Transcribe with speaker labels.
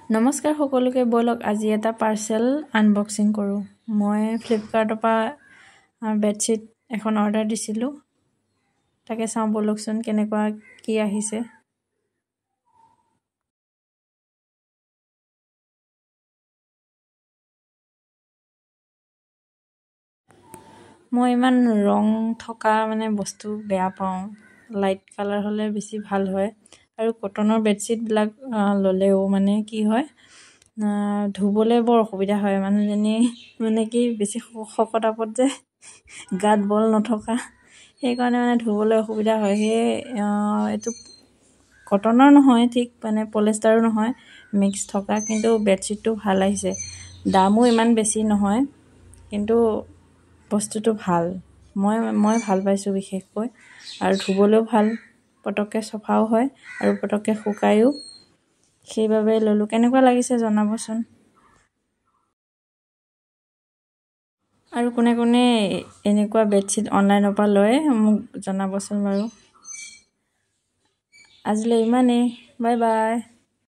Speaker 1: নমস্কাৰ সকলোকে বলক আজি এটা পাৰ্সেল আনবক্সিং কৰোঁ মই ফ্লিপকাৰ্টৰ পৰা বেডশিট এখন অৰ্ডাৰ দিছিলোঁ তাকে চাওঁ বলকচোন কেনেকুৱা কি আহিছে মই ইমান ৰং থকা মানে বস্তু বেয়া পাওঁ লাইট কালাৰ হ'লে বেছি ভাল হয় আৰু কটনৰ বেডশিট বিলাক ললেও মানে কি হয় ধুবলৈ বৰ অসুবিধা হয় মানুহজনী মানে কি বেছি শকত-আপত যে গাত বল নথকা সেইকাৰণে মানে ধুবলৈ অসুবিধা হয় এইটো কটনৰ নহয় ঠিক মানে পলিষ্টাৰো নহয় মিক্স থকা কিন্তু বেডশিটটো ভাল আহিছে দামো ইমান বেছি নহয় কিন্তু বস্তুটো ভাল মই ভাল পাইছোঁ বিশেষকৈ আৰু ধুবলৈও ভাল পটককৈ সফাও হয় আৰু পটককৈ শুকায়ো সেইবাবে ললো কেনেকুৱা লাগিছে জনাবচোন আৰু কোনে কোনে এনেকুৱা বেডশিট অনলাইনৰ পৰা লয় মোক জনাবচোন বাৰু আজিলৈ ইমানেই বাই বাই